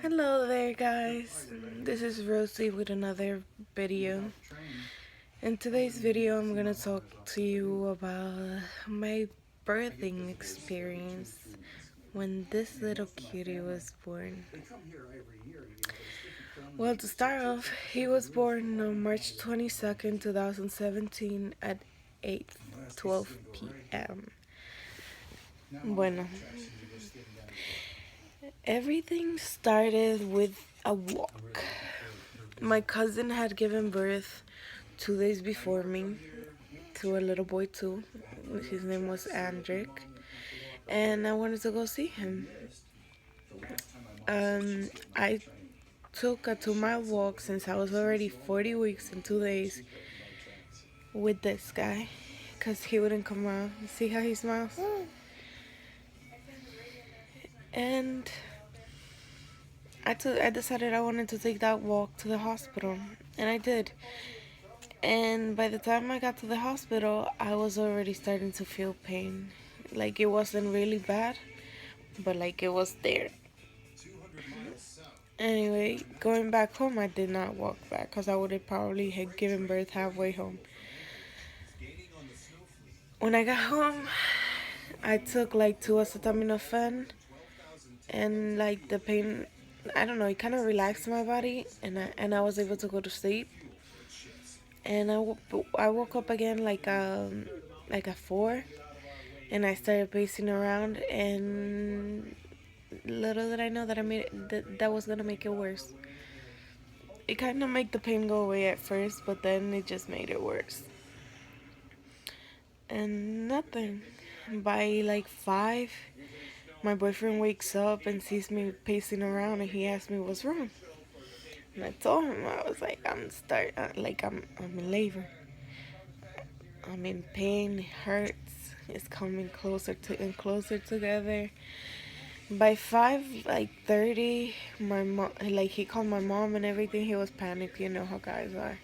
Hello there, guys. This is Rosie with another video. In today's video, I'm gonna talk to you about my birthing experience when this little cutie was born. Well, to start off, he was born on March 22nd, 2017 at 8:12 p.m. Bueno, everything started with a walk. My cousin had given birth 2 days before me to a little boy too. His name was Andrick, and I wanted to go see him. I took a 2 mile walk since I was already 40 weeks and 2 days with this guy, cause he wouldn't come out. See how he smiles? And I decided I wanted to take that walk to the hospital, and I did. And by the time I got to the hospital, I was already starting to feel pain. Like it wasn't really bad, but like it was there. Anyway, going back home, I did not walk back because I would have probably had given birth halfway home. When I got home, I took like 2 acetaminophen, and like the pain, I don't know, it kind of relaxed my body, and I was able to go to sleep. And I woke up again like at 4, and I started pacing around, and little did I know that I made it, that was gonna make it worse. It kind of made the pain go away at first, but then it just made it worse. And nothing. By like 5, my boyfriend wakes up and sees me pacing around, and he asked me what's wrong. And I told him, I was like, I'm in labor. I'm in pain. It hurts. It's coming closer to and closer together. By 5:30, my mom, like he called my mom and everything. He was panicked. You know how guys are.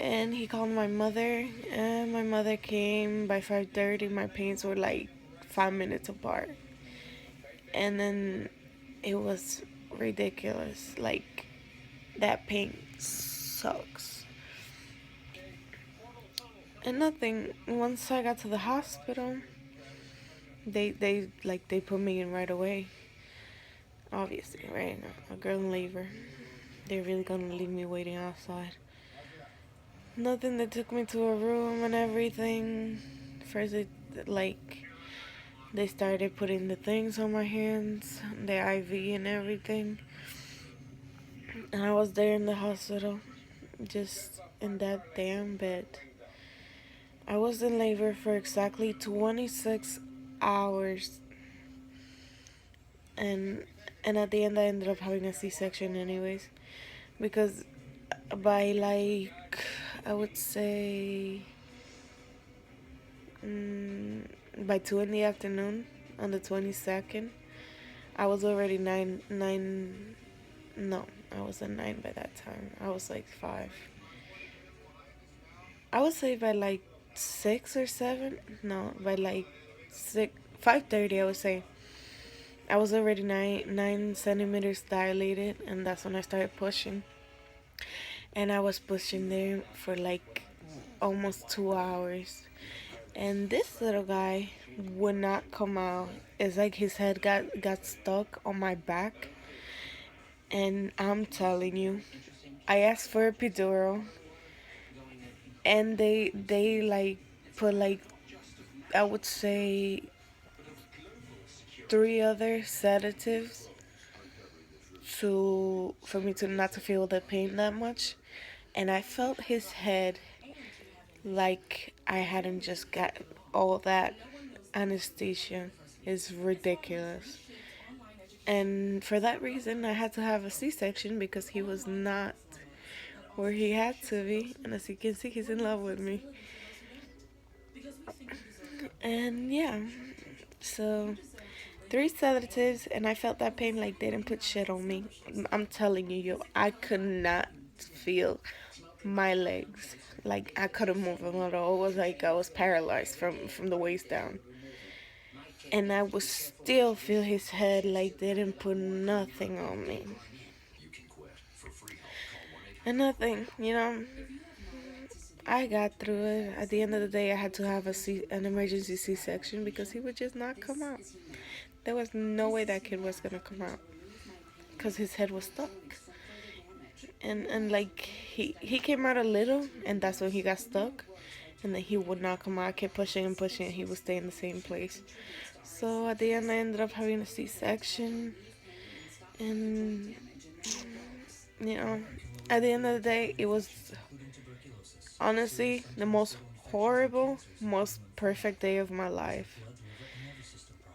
And he called my mother, and my mother came. By 5:30, my pains were like 5 minutes apart, and then it was ridiculous. Like that pain sucks. And nothing. Once I got to the hospital, they put me in right away. Obviously, right? A girl in labor. They're really gonna leave me waiting outside. Nothing. They took me to a room and everything. First, they started putting the things on my hands, the IV and everything. And I was there in the hospital, just in that damn bed. I was in labor for exactly 26 hours. And at the end, I ended up having a C-section anyways. Because by I would say, by 2 in the afternoon on the 22nd, I was already nine. No, I wasn't 9 by that time. I was like 5. I would say by like 6 or 7. No, by like 5:30. I would say I was already 9 centimeters dilated, and that's when I started pushing. And I was pushing there for like almost 2 hours. And this little guy would not come out. It's like his head got stuck on my back. And I'm telling you, I asked for a epidural, and they like put like, I would say, 3 other sedatives to for me to not to feel the pain that much. And I felt his head like I hadn't just got all that anesthesia. Is ridiculous. And for that reason, I had to have a C-section because he was not where he had to be. And as you can see, he's in love with me. And yeah, so 3 sedatives, and I felt that pain like they didn't put shit on me. I'm telling you, yo, I could not feel my legs. Like I couldn't move them at all. It was like I was paralyzed from the waist down. and I would still feel his head like they didn't put nothing on me. And nothing, I got through it. At the end of the day, I had to have an emergency C-section because he would just not come out. There was no way that kid was gonna come out because his head was stuck. And like he came out a little, and that's when he got stuck, and then he would not come out. I kept pushing and pushing, and he would stay in the same place. So at the end, I ended up having a C-section, and you know, at the end of the day, it was honestly the most horrible, most perfect day of my life.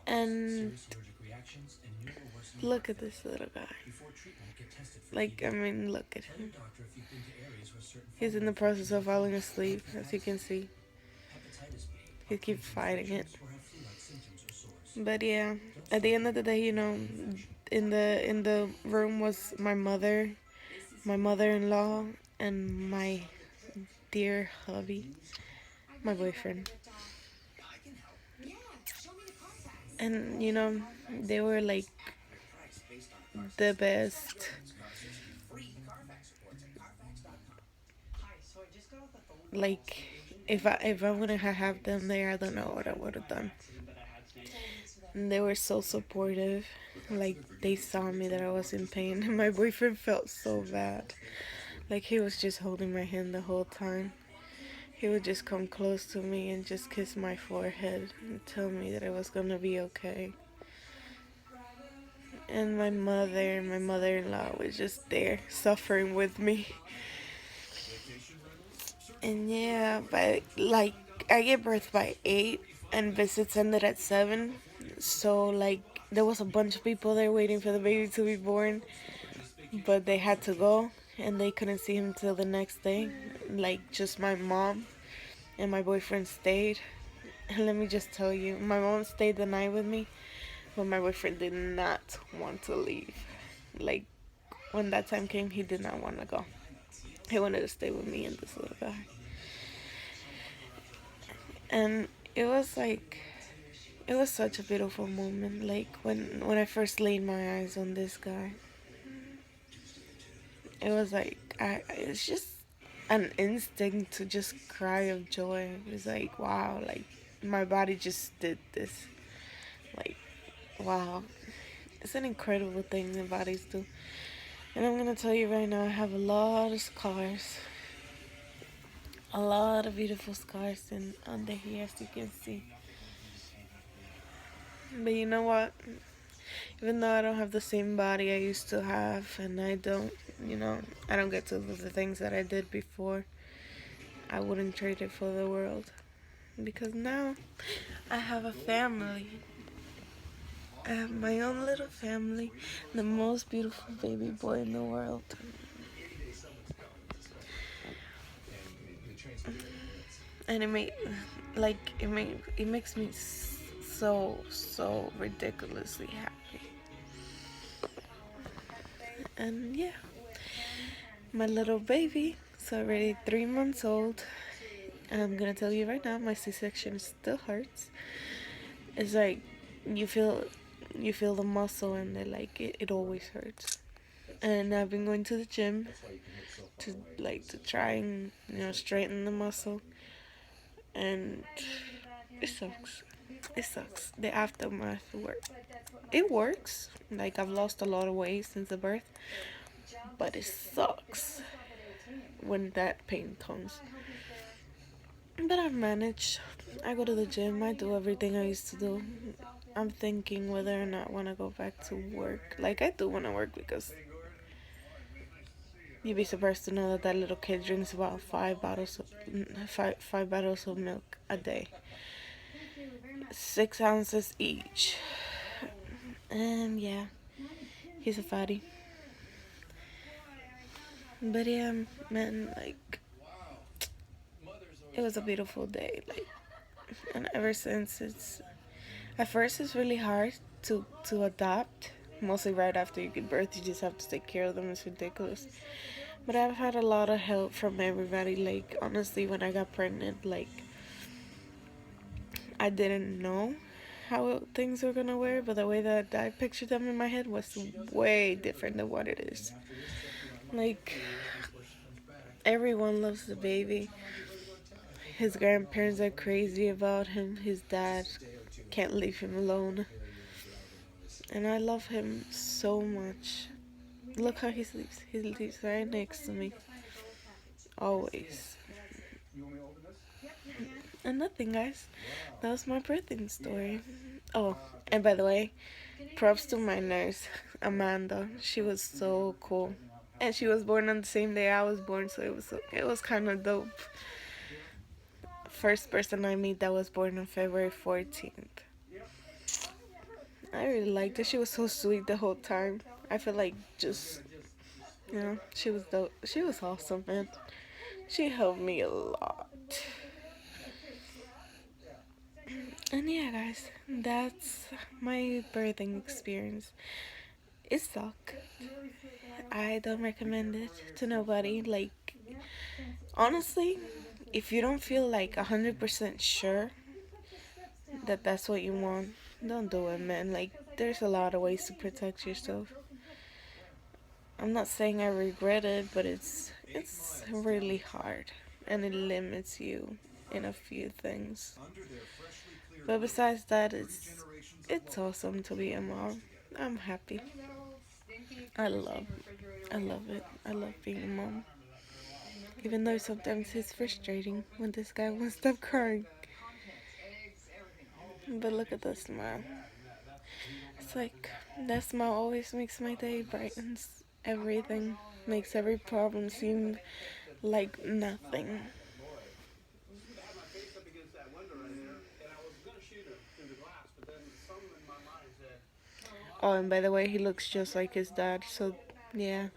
And look at this little guy. Like, I mean, look at him. He's in the process of falling asleep, as you can see. He keeps fighting it. But yeah, at the end of the day, in the room was my mother, my mother-in-law, and my dear hubby, my boyfriend. And they were like the best. Like, if I wouldn't have them there, I don't know what I would have done. And they were so supportive. Like, they saw me that I was in pain. And my boyfriend felt so bad. Like, he was just holding my hand the whole time. He would just come close to me and just kiss my forehead and tell me that it was gonna be okay. And my mother and my mother-in-law was just there suffering with me. And yeah, but like, I gave birth by 8 and visits ended at 7. So like, there was a bunch of people there waiting for the baby to be born, but they had to go and they couldn't see him till the next day. Like, just my mom and my boyfriend stayed. And let me just tell you, my mom stayed the night with me, but my boyfriend did not want to leave. Like, when that time came, he did not want to go. He wanted to stay with me and this little guy. And it was such a beautiful moment. Like, when I first laid my eyes on this guy, it was like, it's just an instinct to just cry of joy. It was like, wow, like, my body just did this. Like, wow. It's an incredible thing that bodies do. And I'm gonna tell you right now, I have a lot of scars. A lot of beautiful scars under here, as you can see. But you know what? Even though I don't have the same body I used to have, and I don't get to do the things that I did before, I wouldn't trade it for the world. Because now I have a family. I have my own little family, the most beautiful baby boy in the world. And it makes me so ridiculously happy. And yeah, my little baby is already 3 months old. And I'm gonna tell you right now, my C-section still hurts. It's like you feel the muscle, and like it always hurts. And I've been going to the gym to try and straighten the muscle, and it sucks. It sucks. The aftermath it works. Like, I've lost a lot of weight since the birth, but it sucks when that pain comes. But I've managed. I go to the gym. I do everything I used to do. I'm thinking whether or not I want to go back to work. Like, I do want to work because you'd be surprised to know that that little kid drinks about 5 bottles of milk a day, 6 ounces each. And yeah, he's a fatty. But yeah, man, like, it was a beautiful day. Like, and ever since, at first it's really hard to adapt. Mostly right after you give birth, you just have to take care of them. It's ridiculous. But I've had a lot of help from everybody. Like, honestly, when I got pregnant, like, I didn't know how things were gonna wear, but the way that I pictured them in my head was way different than what it is. Like, everyone loves the baby. His grandparents are crazy about him. His dad can't leave him alone. And I love him so much. Look how he sleeps. He sleeps right next to me. Always. And nothing, guys. That was my birthing story. Oh, and by the way, props to my nurse, Amanda. She was so cool. And she was born on the same day I was born, so it was kind of dope. First person I meet that was born on February 14th. I really liked her. She was so sweet the whole time. I feel like just, she was dope. She was awesome, man. She helped me a lot. And yeah, guys, that's my birthing experience. It sucked. I don't recommend it to nobody. Like, honestly, if you don't feel like 100% sure that that's what you want, don't do it, man. Like, there's a lot of ways to protect yourself. I'm not saying I regret it, but it's really hard and it limits you in a few things. But besides that, it's awesome to be a mom. I'm happy. I love I love it. I love being a mom. Even though sometimes it's frustrating when this guy won't stop crying. But look at the smile. It's like that smile always makes my day, brightens everything, makes every problem seem like nothing. Oh, and by the way, he looks just like his dad, so yeah.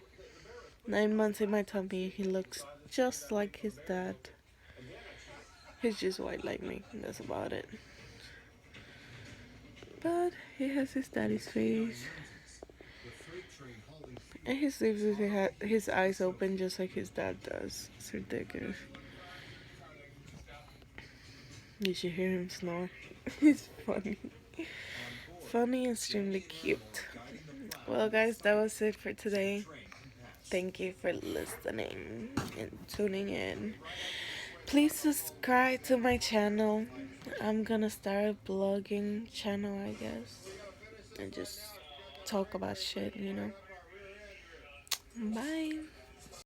9 months in my tummy, he looks just like his dad. He's just white like me, that's about it. But he has his daddy's face. And he sleeps with his eyes open just like his dad does. It's ridiculous. You should hear him snore. He's funny. Funny and extremely cute. Well, guys, that was it for today. Thank you for listening and tuning in. Please subscribe to my channel. I'm gonna start a blogging channel, I guess. And just talk about shit, Bye.